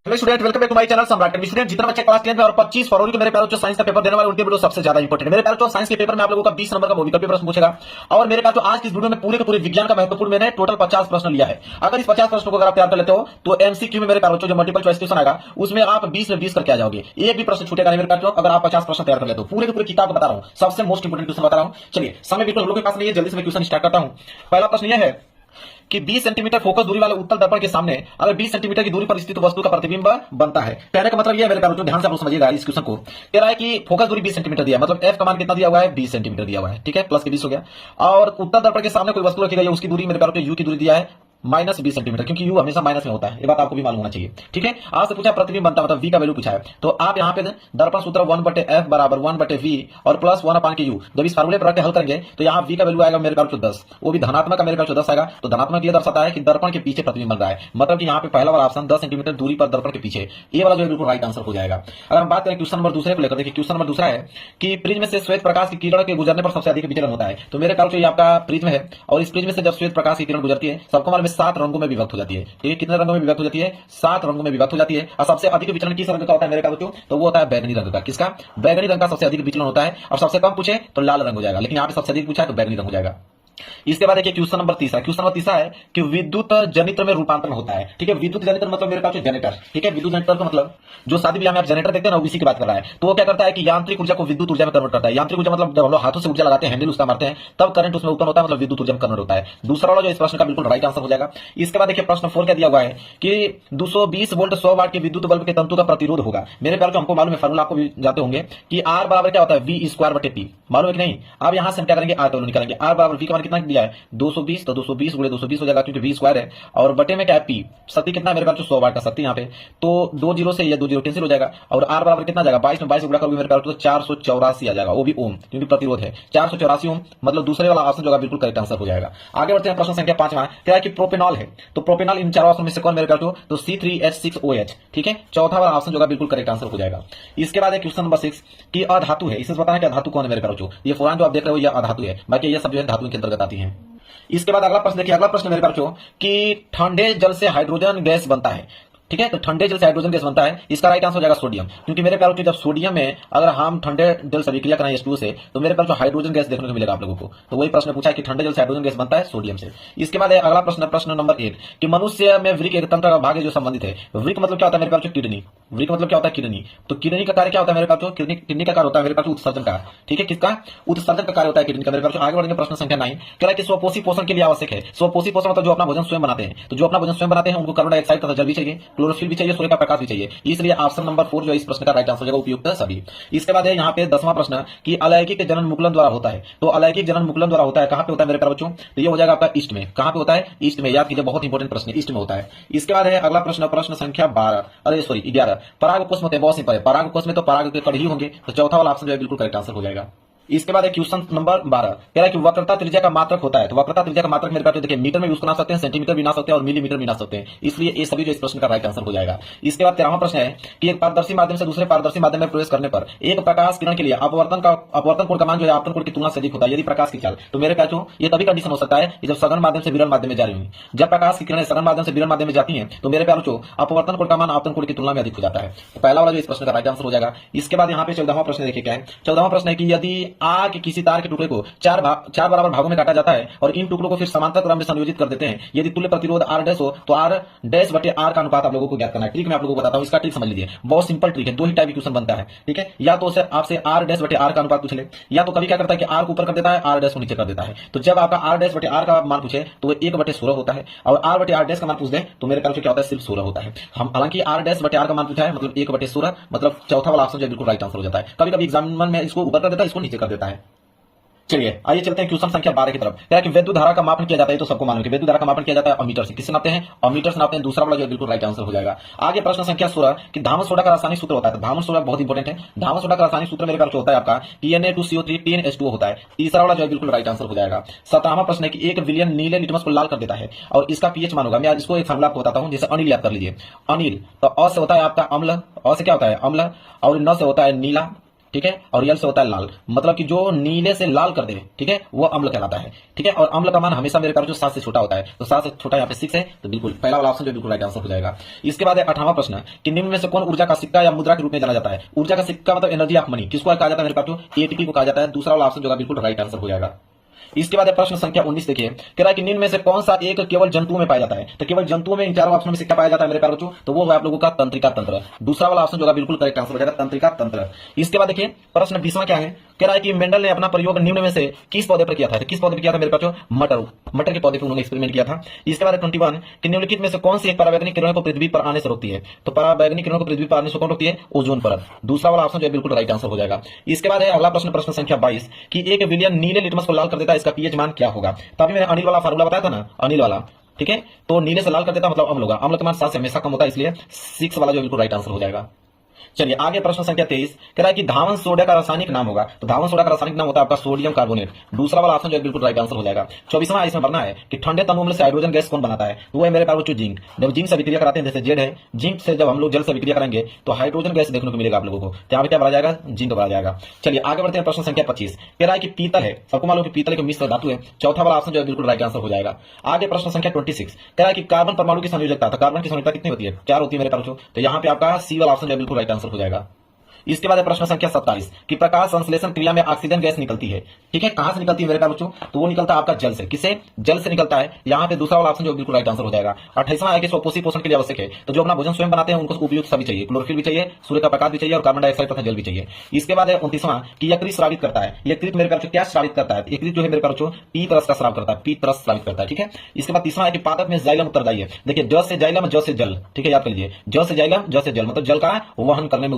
Student welcome back to my channel Samrat. Student जितना बच्चे class 10 में और 25 फरवरी को मेरे प्यारे साइंस का पेपर देने वाले उनके वीडियो सबसे ज्यादा इंपॉर्टेंट है। मेरे प्यारे साइंस के पेपर में आप लोगों का 20 नंबर का मूविकल प्रश्न पूछेगा और मेरे प्यारे आज की इस वीडियो में पूरे के पूरे विज्ञान का महत्वपूर्ण मैंने टोटल 50 प्रश्न लिया है। अगर इस 50 प्रश्नों को अगर आप तैयार कर लेते हो तो एमसीक्यू में मेरे प्यारे जो मल्टीपल चॉइस क्वेश्चन आएगा उसमें आप 20 में 20 करके आ जाओगे, एक भी प्रश्न छूटेगा नहीं मेरे प्यारे। अगर आप 50 प्रश्न तैयार कर लेते हो पूरे के पूरे किताब बता रहा हूं, सबसे मोस्ट इंपोर्टेंट क्वेश्चन बता रहा हूं। चलिए समय बिल्कुल हम लोग के पास नहीं है, जल्दी से मैं क्वेश्चन स्टार्ट करता हूं। पहला प्रश्न यह है कि 20 सेंटीमीटर फोकस दूरी वाले उत्तल दर्पण के सामने अगर 20 सेंटीमीटर की दूरी पर स्थित वस्तु का प्रतिबिंब बनता है। कहने का मतलब यह है मेरे प्यारे, ध्यान से आप लोग समझिएगा इस क्वेश्चन को। कह रहा है कि फोकस दूरी 20 सेंटीमीटर दिया है, मतलब एफ का मान कितना दिया हुआ है 20 सेंटीमीटर दिया हुआ है, ठीक है, प्लस के 20 हो गया। और उत्तल दर्पण के सामने कोई वस्तु रखी गई है, उसकी दूरी मेरे प्यारे यू की दूरी दिया है -20 सेंटीमीटर, क्योंकि यू हमेशा माइनस में होता है, ये बात आपको भी मालूम होना चाहिए, ठीक है। आज से पूछा प्रतिबिंब बनता मतलब v का वैल्यू पूछा है, तो आप यहाँ पे दर्पण सूत्र 1/f बराबर 1/v और प्लस 1/u, जब इस फार्मूले पर हल करेंगे तो यहाँ v का वैल्यू आएगा मेरे ख्याल 10, वो भी धनात्मक का मेरे ख्याल 10 आएगा। तो धनात्मक ये दर्शाता है कि दर्पण के पीछे प्रतिबिंब बन रहा है, मतलब कि यहाँ पे पहला वाला ऑप्शन 10 सेंटीमीटर दूरी पर दर्पण के पीछे, ये वाला जो है बिल्कुल राइट आंसर हो जाएगा। अगर हम बात करें क्वेश्चन नंबर दूसरे को लेकर, देखिए क्वेश्चन नंबर दूसरा है कि प्रिज्म से श्वेत प्रकाश की किरण के गुजरने पर सबसे अधिक विचलन होता है। तो मेरे ख्याल से आपका प्रिज्म है और इस प्रिज्म से जब श्वेत प्रकाश की किरण गुजरती है सबको मालूम है 7 रंगों में विभक्त हो जाती है, ठीक है। कितने रंगों में विभक्त हो जाती है? 7 रंगों में विभक्त हो जाती है। और सबसे अधिक विचलन किस रंग का होता है मेरे ख्याल तो वो होता है बैगनी रंग का। किसका? बैगनी रंग का सबसे अधिक विचलन होता है। और सबसे कम पूछे तो लाल रंग हो जाएगा, लेकिन यहाँ पे सबसे अधिक पूछा है तो बैगनी रंग हो जाएगा। इसके बाद देखिए क्वेश्चन नंबर तीसरा। क्वेश्चन नंबर तीसरा है कि विद्युत जनित्र में रूपांतरण होता है, ठीक है। विद्युत जनित्र मतलब मेरे ख्याल से जनरेटर, ठीक है। विद्युत जनित्र का मतलब जो शादी ब्याह में आप जनरेटर देखते हैं ना, उसी की बात कर रहा है। तो वो क्या करता है कि यांत्रिक ऊर्जा को विद्युत ऊर्जा में कन्वर्ट करता है। यांत्रिक ऊर्जा मतलब जब हम लोग हाथों से ऊर्जा लगाते हैं, हैंडल उसका मारते हैं, तब करंट उसमें उत्पन्न होता है, मतलब विद्युत ऊर्जा में कन्वर्ट होता है। दूसरा वाला जो इस प्रश्न का बिल्कुल राइट आंसर हो जाएगा। इसके बाद देखिए प्रश्न 4 क्या दिया हुआ है कि 220 वोल्ट 100 वाट के विद्युत बल्ब के तंतु का प्रतिरोध होगा। मेरे प्यार जो हमको मालूम है, फार्मूला आपको भी जाते होंगे कि R बराबर क्या होता है V²/P, मालूम है कि नहीं। अब यहां से हम क्या करेंगे, R का निकालेंगे। R बराबर V का मान कितना दिया है 220, तो 220 गुणे 220 हो जाएगा, क्योंकि V² है और बटे में क्या है P, शक्ति कितना है मेरे पास 100 वाट का शक्ति यहाँ पे, तो 2 जीरो से ये 2 जीरो कैंसिल हो जाएगा। और R बराबर कितना जाएगा 22 में 22 गुणा करोगे मेरे पास तो 484 आ जाएगा, वो भी ओम, क्योंकि प्रतिरोध है 484 ओम, मतलब दूसरे वाला ऑप्शन जो है बिल्कुल करेक्ट आंसर हो जाएगा। आगे बढ़ते हैं प्रश्न संख्या 5वां। क्या है कि प्रोपेनॉल है, तो प्रोपेनॉल इन चारों ऑप्शन में से कौन मेरे पास तो C3H6OH, ठीक है। चौथा वाला ऑप्शन जो है बिल्कुल करेक्ट आंसर हो जाएगा। इसके बाद क्वेश्चन नंबर 6 की अधातु है, इससे बताना कि अधातु कौन है मेरे पास। ये फुरान जो आप देख रहे हो ये अधातु है, बाकी ये सब जो है धातु के अंतर्गत आती है। इसके बाद अगला प्रश्न देखिए, अगला प्रश्न मेरे पास कि ठंडे जल से हाइड्रोजन गैस बनता है, ठीक है। तो ठंडे जल से हाइड्रोजन गैस बनता है, इसका राइट आंसर हो जाएगा सोडियम, क्योंकि मेरे प्यारों की जब सोडियम में अगर हम ठंडे जल से अभिक्रिया कराएं H2O से तो मेरे प्यार हाइड्रोजन गैस देखने को मिलेगा आप लोगों को। तो वही प्रश्न पूछा है कि ठंडे जल से हाइड्रोजन गैस बनता है सोडियम से। इसके बाद अगला प्रश्न, प्रश्न नंबर 1 कि मनुष्य में वृक्क एक तंत्र का भाग है जो संबंधित है। वृक्क मतलब क्या होता है मेरे प्यार किडनी, वृक्क मतलब क्या होता है किडनी। तो किडनी का कार्य क्या होता है मेरे पास किडनी का कार्य होता है मेरे पास उत्सर्जन का, ठीक है। किसका? उत्सर्जन का कार्य होता है किडनी का मेरे पास। आगे बढ़ेंगे प्रश्न संख्या 9। कह रहा है कि स्वपोषी पोषण के लिए आवश्यक है। स्वपोषी पोषण मतलब जो अपना भोजन स्वयं बनाते हैं, तो जो अपना भोजन स्वयं बनाते हैं उनको कार्बन डाइऑक्साइड तथा जल भी चाहिए, क्लोरोफिल भी चाहिए, सूर्य का प्रकाश भी चाहिए, इसलिए ऑप्शन नंबर 4 जो इस प्रश्न का राइट आंसर होगा उपयुक्त सभी। इसके बाद है यहाँ पे 10वां प्रश्न कि अलैंगिक जनन मुकुलन द्वारा होता है। तो अलैंगिक जनन मुकुलन द्वारा होता है, कहां पे होता है मेरे प्यारे बच्चों, तो ये हो जाएगा आपका ईस्ट में। कहां पे होता है? ईस्ट में, याद कीजिए बहुत इंपॉर्टेंट प्रश्न, ईस्ट में होता है। इसके बाद है अगला प्रश्न, प्रश्न संख्या 11 परागकोश में बहुत सिंपल है, परागकोश में तो पराग के कण ही होंगे, तो चौथा वाला ऑप्शन जो है बिल्कुल करेक्ट आंसर हो जाएगा। इसके बाद क्वेश्चन नंबर 12 कह रहा है कि वक्रता त्रिज्या का मात्रक होता है। तो वक्रता त्रिज्या का मात्रक मेरे पास देखिए मीटर में भी उसको ना सकते हैं, सेंटीमीटर भी ना सकते हैं और मिलीमीटर भी ना सकते हैं, इसलिए ये सभी जो इस प्रश्न का राइट आंसर हो जाएगा। इसके बाद 13वां प्रश्न है कि एक पारदर्शी माध्यम से दूसरे पारदर्शी माध्यम में प्रवेश करने पर एक प्रकाश किरण के लिए अपवर्तन कोण का मान जो है आपतन कोण की तुलना से अधिक होता है यदि प्रकाश की चाल। तो मेरे पास ये तभी कंडीशन हो सकता है जब सघन माध्यम से विरल माध्यम में जा रही हुई, जब प्रकाश की किरणें सघन माध्यम से विरल माध्यम में जाती हैं तो मेरे प्यार अपवर्तन कोण का मान आपतन कोण की तुलना में अधिक हो जाता है। तो पहला वाला जो इस प्रश्न का राइट आंसर हो जाएगा। इसके बाद यहाँ पे 14वां प्रश्न देखिए क्या है। 14वां प्रश्न है कि यदि आग के किसी तार के टुकड़े को चार बराबर भागों में काटा जाता है और इन टुकड़ों को फिर समांतर क्रम में संयोजित कर देते हैं, यदि तुल्य प्रतिरोध R डैश हो तो R डैश बटे R का अनुपात आप लोगों को ज्ञात करना है। ट्रिक मैं आप लोगों को बताता हूं, इसका ट्रिक समझ लीजिए, बहुत सिंपल ट्रिक है। दो ही टाइप की क्वेश्चन बनता है, ठीक है। या तो आपसे R डैश बटे R का अनुपात पूछ ले, या तो कभी क्या करता है कि R को ऊपर कर देता है, R डैश को नीचे कर देता है। तो जब आपका R डैश बटे R का मान पूछे तो वो 1/16 होता है, और R बटे R डैश का मान पूछ दे तो मेरे ख्याल से क्या होता है सिर्फ 16 होता है। हम हालांकि R डैश बटे R का मान पूछा है, मतलब 1/16, मतलब चौथा वाला ऑप्शन जो बिल्कुल राइट आंसर हो जाता है। कभी कभी एग्जाम में इसको ऊपर कर देता है, इसको नीचे कर देता है। चलिए आइए चलते हैं क्वेश्चन संख्या 12 की तरफ। क्या कि विद्युत धारा का मापन किया जाता है, तो सबको मालूम है विद्युत धारा का मापन किया जाता है अमीटर से। किससे नापते हैं? अमीटर से नापते हैं। दूसरा वाला जो बिल्कुल राइट आंसर हो जाएगा। आगे प्रश्न संख्या 16 कि धामन सोडा का रासायनिक सूत्र होता है। तो धामन सोडा बहुत इंपॉर्टेंट है। धामन सोडा का रासायनिक सूत्र मेरे ख्याल से होता है आपका Na2CO3 10H2O होता है। तीसरा वाला जो है बिल्कुल राइट आंसर हो जाएगा। 17वां प्रश्न है कि 1 विलियन नीले लिटमस को लाल कर देता है और इसका पीएच मान होगा। मैं इसको एक फॉर्मूला आपको बताता हूं, जैसे अनिल याद कर लीजिए। अनिल तो अ से होता है आपका अम्ल, अ से क्या होता है अम्ल, और न से होता है नीला, ठीक है, और यल से होता है लाल, मतलब कि जो नीले से लाल कर दे, ठीक है, वो अम्ल कहलाता है। ठीक है, और अम्ल का मान हमेशा मेरे प्यारे बच्चों 7 से छोटा होता है, तो 7 से छोटा यहाँ पे 6 है, तो बिल्कुल पहला वाला ऑप्शन जो बिल्कुल राइट आंसर हो जाएगा। इसके बाद है 18वां प्रश्न कि निम्न में से कौन ऊर्जा का सिक्का या मुद्रा के रूप में जाना जाता है। ऊर्जा का सिक्का मतलब एनर्जी ऑफ मनी, किसको कहा जाता है मेरे प्यारे बच्चों, एटीपी को कहा जाता है। दूसरा वाला ऑप्शन जो बिल्कुल राइट आंसर हो जाएगा। इसके बाद प्रश्न संख्या 19 देखिए, कह रहा है कि निम्न में से कौन सा एक केवल जंतुओं में पाया जाता है। तो केवल जंतुओं में इन चारों ऑप्शन में से क्या पाया जाता है मेरे प्यारे बच्चों, तो वो है आप लोगों का तंत्रिका तंत्र। दूसरा वाला ऑप्शन जो है बिल्कुल करेक्ट आंसर हो जाएगा, तंत्रिका तंत्र। इसके बाद देखिए प्रश्न 20वां क्या है, कह रहा है कि मेंडल ने अपना प्रयोग निम्न में से किस पौधे पर किया था। तो किस पौधे पर किया था मेरे बच्चों, मटर के पौधे पर उन्होंने एक्सपेरिमेंट किया था। इसके बाद 21 कि निम्नलिखित में से कौन सी एक परावैंगनिक किरणों को पृथ्वी पर आने से रोकती है। तो परावैंगनिक किरणों को पृथ्वी पर आने से कौन रोकती है, ओजोन परत। दूसरा वाला ऑप्शन जो है बिल्कुल राइट आंसर हो जाएगा। इसके बाद है अगला प्रश्न, प्रश्न संख्या 22 कि एक विलियन नीले लिटमस को लाल कर देता है, इसका पीएच मान क्या होगा। तो अभी मैंने अनिल वाला फार्मूला बताया था ना, अनिल वाला, ठीक है, तो नीले से लाल कर देता मतलब अम्ल होगा, अम्ल का मान 7 से हमेशा कम होता है, इसलिए 6 वाला जो बिल्कुल राइट आंसर हो जाएगा। चलिए आगे प्रश्न संख्या 23 कह रहा है कि धावन सोडा का रासायनिक नाम होगा। तो धावन सोडा का रासायनिक नाम होता है आपका सोडियम कार्बोनेट। दूसरा वाला ऑप्शन जो है बिल्कुल राइट आंसर हो जाएगा। 24वां इसमें भरना है कि ठंडे तंतुओं से हाइड्रोजन गैस कौन बनाता है। तो वो है मेरे पास बच्चों जिंक। जब जिंक से विक्रिया कराते हैं, जैसे जेड है, जिंक से जब हम लोग जल से विक्रिया करेंगे तो हाइड्रोजन गैस देखने को मिलेगा आप लोगों को। यहाँ पे क्या भरा जाएगा, जिंक भरा जाएगा। चलिए आगे बढ़ते हैं प्रश्न संख्या 25 कह रहा है कि पीतल है, सबको मालूम कि पीतल एक मिश्र धातु है। चौथा वाला ऑप्शन जो है बिल्कुल राइट आंसर हो जाएगा। आगे प्रश्न संख्या 26 कह रहा है कि कार्बन परमाणु की संयोजकता, तो कार्बन की संयोजकता कितनी होती है, 4 होती है मेरे पास बच्चों। तो यहाँ पे आपका सी वाला ऑप्शन जो है बिल्कुल राइट आंसर हो जाएगा। इसके बाद प्रश्न संख्या 27 कि प्रकाश संश्लेषण क्रिया में ऑक्सीजन गैस निकलती है। ठीक है, कहां से निकलती है मेरे प्यारे बच्चों, तो वो निकलता है आपका जल से। किसे, जल से निकलता है। यहाँ पे दूसरा वाला ऑप्शन जो बिल्कुल राइट आंसर हो जाएगा। 28वां है कि स्वपोषी पोषण के लिए आवश्यक है। तो जो अपना भोजन स्वयं बनाते हैं उनको उपयुक्त सभी चाहिए, क्लोरोफिल भी चाहिए, सूर्य का प्रकाश भी चाहिए, और कार्बन डाइऑक्साइड तथा जल भी चाहिए। इसके बाद है 29वां कि यकृत स्रावित करता है। यकृत मेरे प्यारे बच्चों क्या स्रावित करता है, यकृत जो है मेरे प्यारे बच्चों पीत रस का स्राव करता है, पीत रस स्रावित करता है। ठीक है, इसके बाद तीसरा है कि पादप में जाइलम उत्तरदायी है। देखिए ज से जाइलम, ज से जल, ठीक है, याद कर लीजिए, ज से जाइलम, ज से जल, मतलब जल का वहन करने में